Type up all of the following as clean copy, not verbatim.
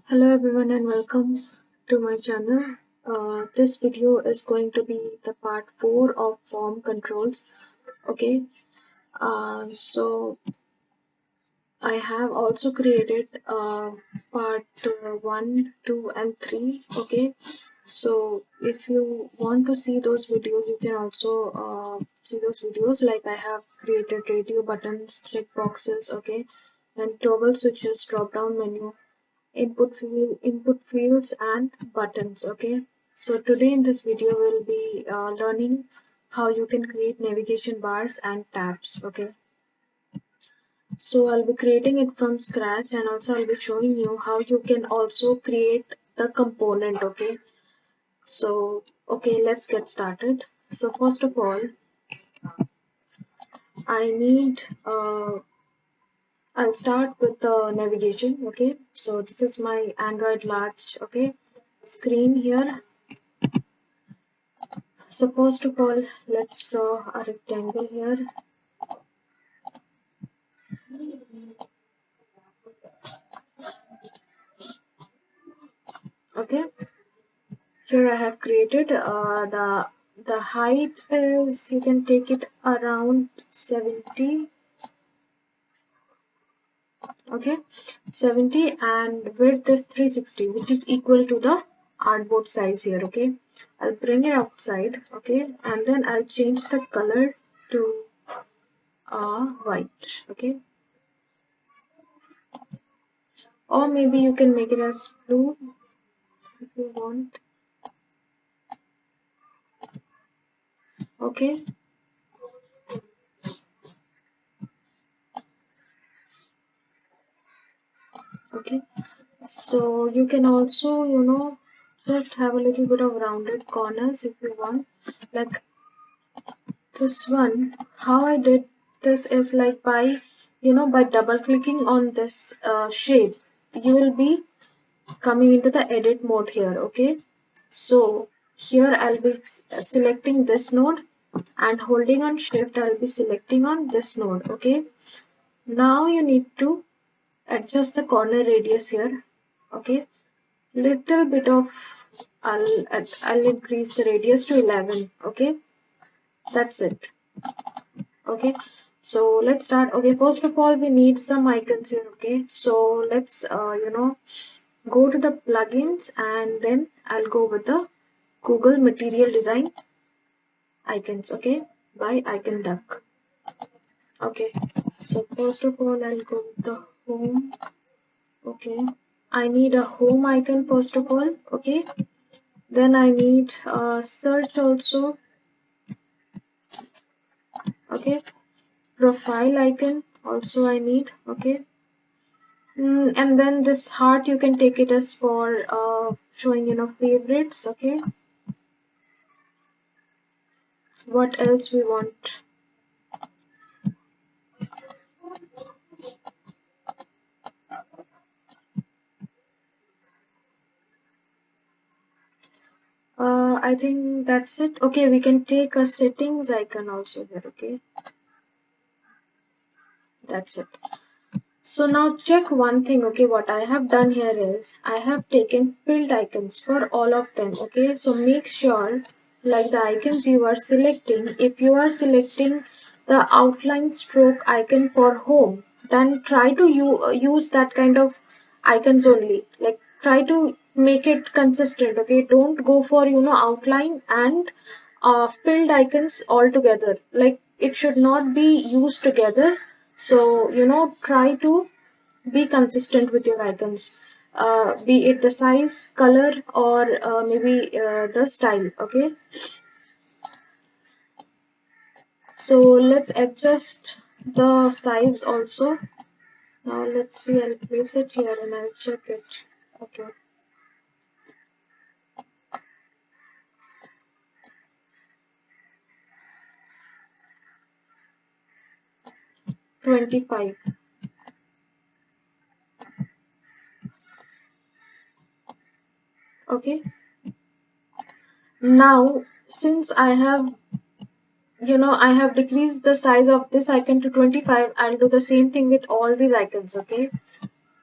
Hello everyone and welcome to my channel. This video is going to be the part 4 of form controls. Okay, so I have also created part 1, 2 and 3. Okay, so if you want to see those videos, you can also see those videos. Like I have created radio buttons, checkboxes, okay, and toggle switches, drop down menu, input fields and buttons. Okay, so today in this video we'll be learning how you can create navigation bars and tabs. Okay, so I'll be creating it from scratch, and also I'll be showing you how you can also create the component. Okay, so okay, let's get started. So first of all, I need I'll start with the navigation. Okay, so this is my Android large, okay, screen here. So first of all, let's draw a rectangle here. Okay, here I have created the height is, you can take it around 70. Okay, 70, and width is 360, which is equal to the artboard size here. Okay, I'll bring it outside. Okay, and then I'll change the color to white. Okay, or maybe you can make it as blue if you want. Okay, okay, so you can also, just have a little bit of rounded corners if you want. Like this one, how I did this is like by, by double clicking on this shape, you will be coming into the edit mode here. Okay, so here I'll be selecting this node, and holding on shift I'll be selecting on this node. Okay, now you need to adjust the corner radius here. Okay, little bit of, I'll increase the radius to 11. Okay, that's it. Okay, so let's start. Okay, first of all we need some icons here. Okay, so let's go to the plugins, and then I'll go with the Google Material Design icons. Okay, by Icon Duck. Okay, so first of all I'll go with the home. Okay, I need a home icon first of all. Okay, then I need search also. Okay, profile icon also I need. Okay, and then this heart you can take it as for showing favorites. Okay, what else we want? I think that's it. Okay, we can take a settings icon also here. Okay, that's it. So now check one thing. Okay, what I have done here is I have taken filled icons for all of them. Okay, so make sure, like the icons you are selecting, if you are selecting the outline stroke icon for home, then try to use that kind of icons only. Like try to make it consistent. Okay, don't go for outline and filled icons all together. Like it should not be used together. So try to be consistent with your icons, be it the size, color, or maybe the style. Okay, so let's adjust the size also. Now let's see, I'll place it here and I'll check it. Okay, 25. Okay, now since I have decreased the size of this icon to 25, I'll do the same thing with all these icons. Okay,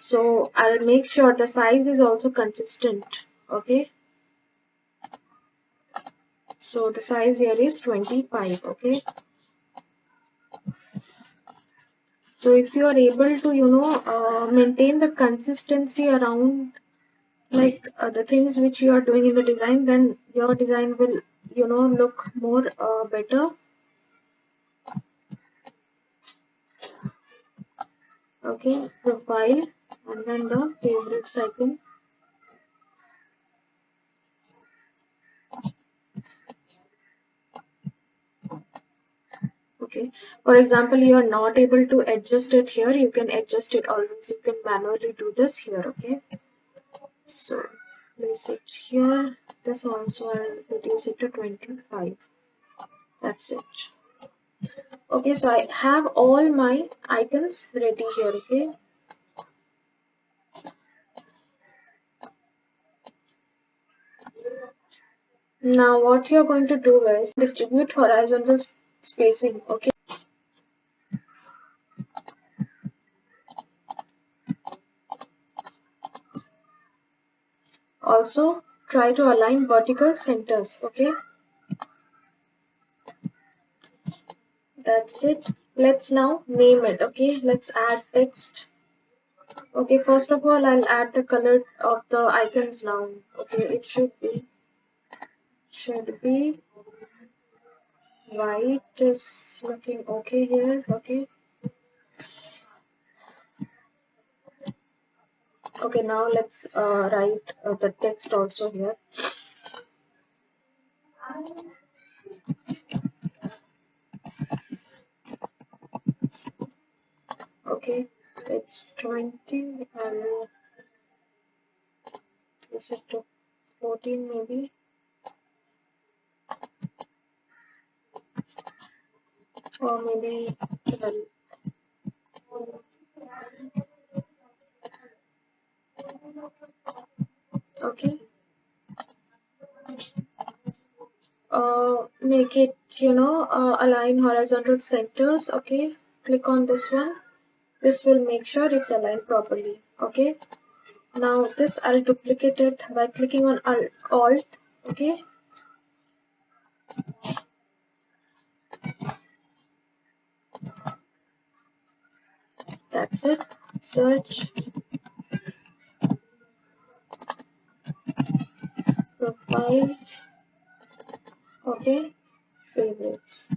So I'll make sure the size is also consistent. Okay, so the size here is 25. Okay, so if you are able to maintain the consistency around the things which you are doing in the design, then your design will look more better. Okay, profile and then the favorites icon. Okay, for example, you are not able to adjust it here, you can adjust it always, you can manually do this here. Okay, so place it here. This also I'll reduce it to 25. That's it. Okay, so I have all my icons ready here. Okay, now what you're going to do is distribute horizontal spacing. Okay, also try to align vertical centers. Okay, that's it. Let's now name it. Okay, let's add text. Okay, first of all, I'll add the color of the icons now. Okay, it should be white. Is looking okay here. Okay. Okay, now let's write the text also here. Okay, it's 20 and is it to 14 maybe, or maybe 12. Okay, make it align horizontal centers. Okay, click on this one. This will make sure it's aligned properly. Okay, now this I'll duplicate it by clicking on Alt. Okay, that's it. Search, profile. Okay, favorites.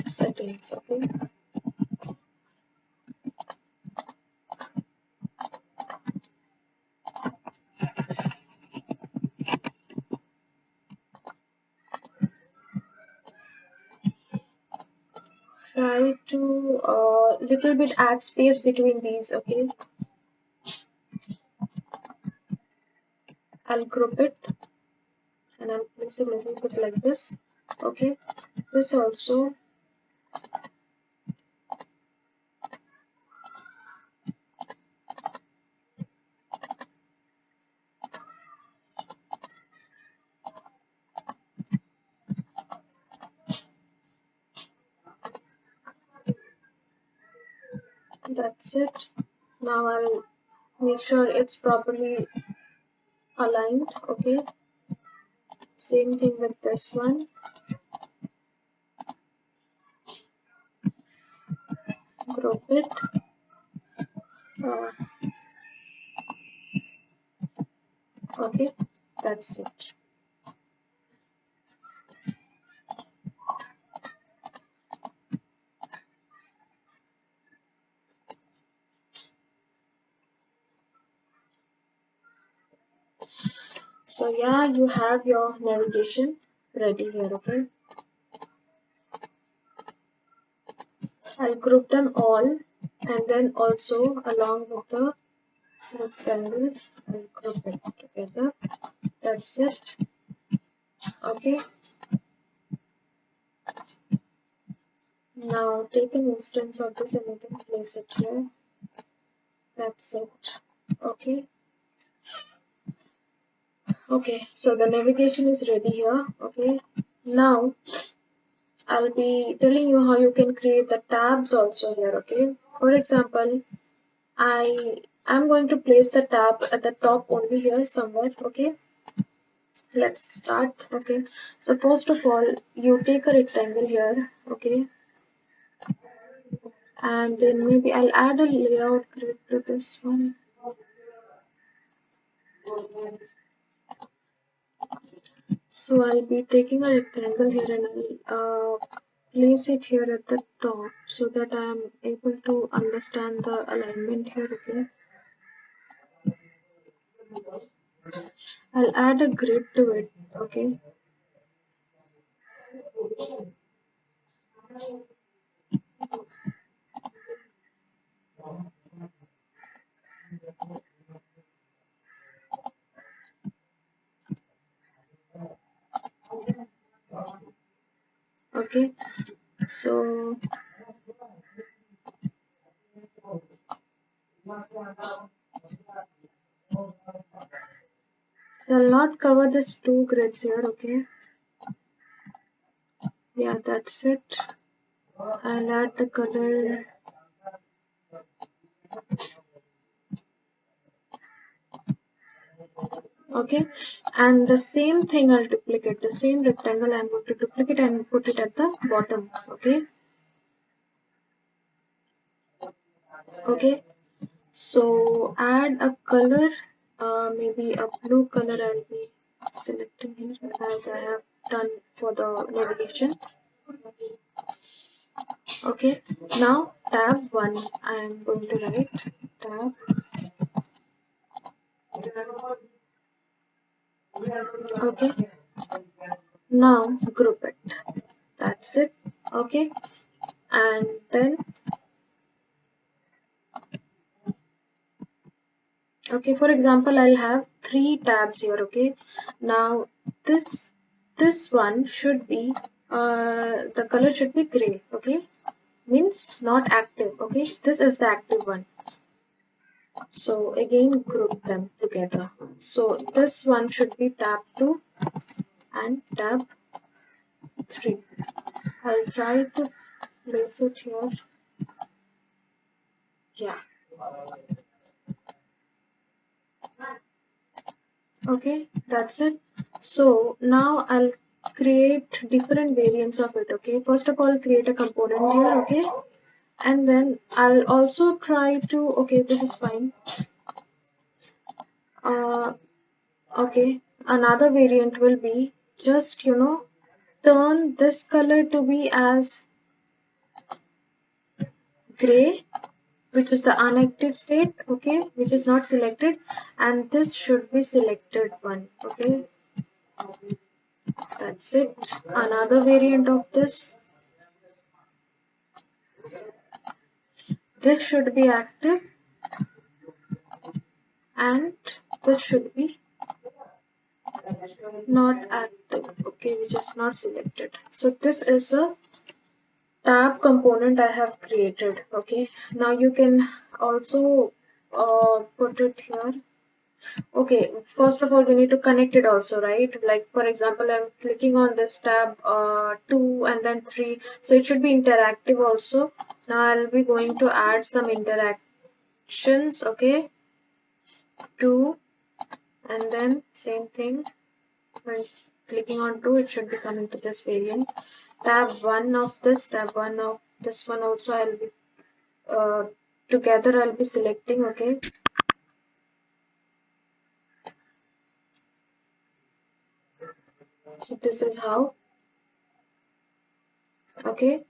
Settings. Okay, try to little bit add space between these. Okay, I'll group it and I'll place it a little bit like this. Okay, this also. That's it. Now I'll make sure it's properly aligned. Okay, same thing with this one. Group it. Uh, okay, that's it. So yeah, you have your navigation ready here. Okay, I'll group them all and then also along with the rectangle, I'll group it together. That's it. Okay, Now take an instance of this and you can place it here. That's it. Okay. Okay, so the navigation is ready here. Okay. Now I'll be telling you how you can create the tabs also here. Okay. For example, I'm going to place the tab at the top only here somewhere. Okay. Let's start. Okay. So first of all, you take a rectangle here. Okay. And then maybe I'll add a layout grid to this one. So I'll be taking a rectangle here and I'll place it here at the top so that I'm able to understand the alignment here. Okay. I'll add a grid to it. Okay. Okay. So I'll not cover this two grids here. Okay. Yeah, that's it. I'll add the color. Okay, and the same thing I'll duplicate, the same rectangle I'm going to duplicate and put it at the bottom. Okay. Okay, so add a color, maybe a blue color. I'll be selecting here as I have done for the navigation. Okay, now tab 1 I am going to write tab. Okay, now group it. That's it. Okay, and then okay, for example, I'll have three tabs here. Okay, now this one should be the color should be gray. Okay, means not active. Okay, this is the active one. So again group them together. So this one should be tab 2 and tab 3. I'll try to place it here. Yeah. Okay, that's it. So now I'll create different variants of it. Okay, first of all, create a component here. Okay, and then I'll also try to, okay, this is fine. Okay, another variant will be just, turn this color to be as gray, which is the inactive state. Okay, which is not selected, and this should be selected one. Okay, that's it. Another variant of this should be active and this should be not active. Okay, which is not selected. So this is a tab component I have created. Okay, now you can also put it here. Okay, first of all we need to connect it also, right? Like for example, I'm clicking on this tab 2 and then 3, so it should be interactive also. Now I'll be going to add some interactions. Okay, 2 and then same thing. When clicking on 2, it should be coming to this variant. Tab 1 of this, tab 1 of this one also I'll be together I'll be selecting. Okay, so this is how. Okay,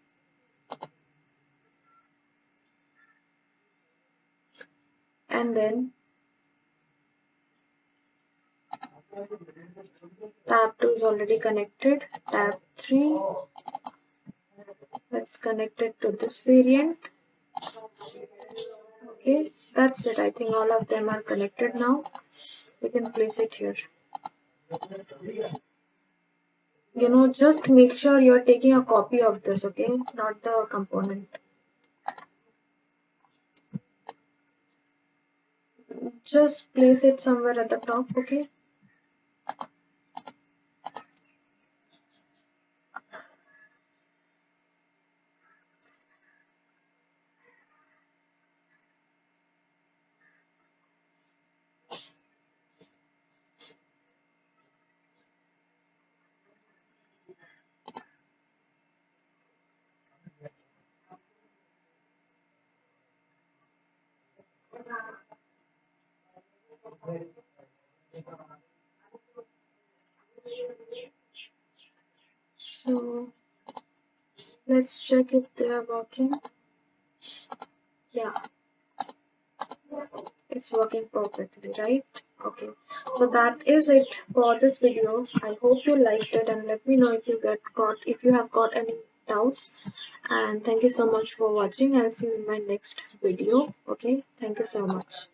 and then tab 2 is already connected. Tab 3, let's connect it to this variant. Okay, that's it. I think all of them are connected now. We can place it here. just make sure you're taking a copy of this, okay, not the component. Just place it somewhere at the top, okay. So let's check if they are working. Yeah, it's working perfectly, right? Okay, so that is it for this video. I hope you liked it, and let me know if you have got any doubts. And thank you so much for watching. I'll see you in my next video. Okay, thank you so much.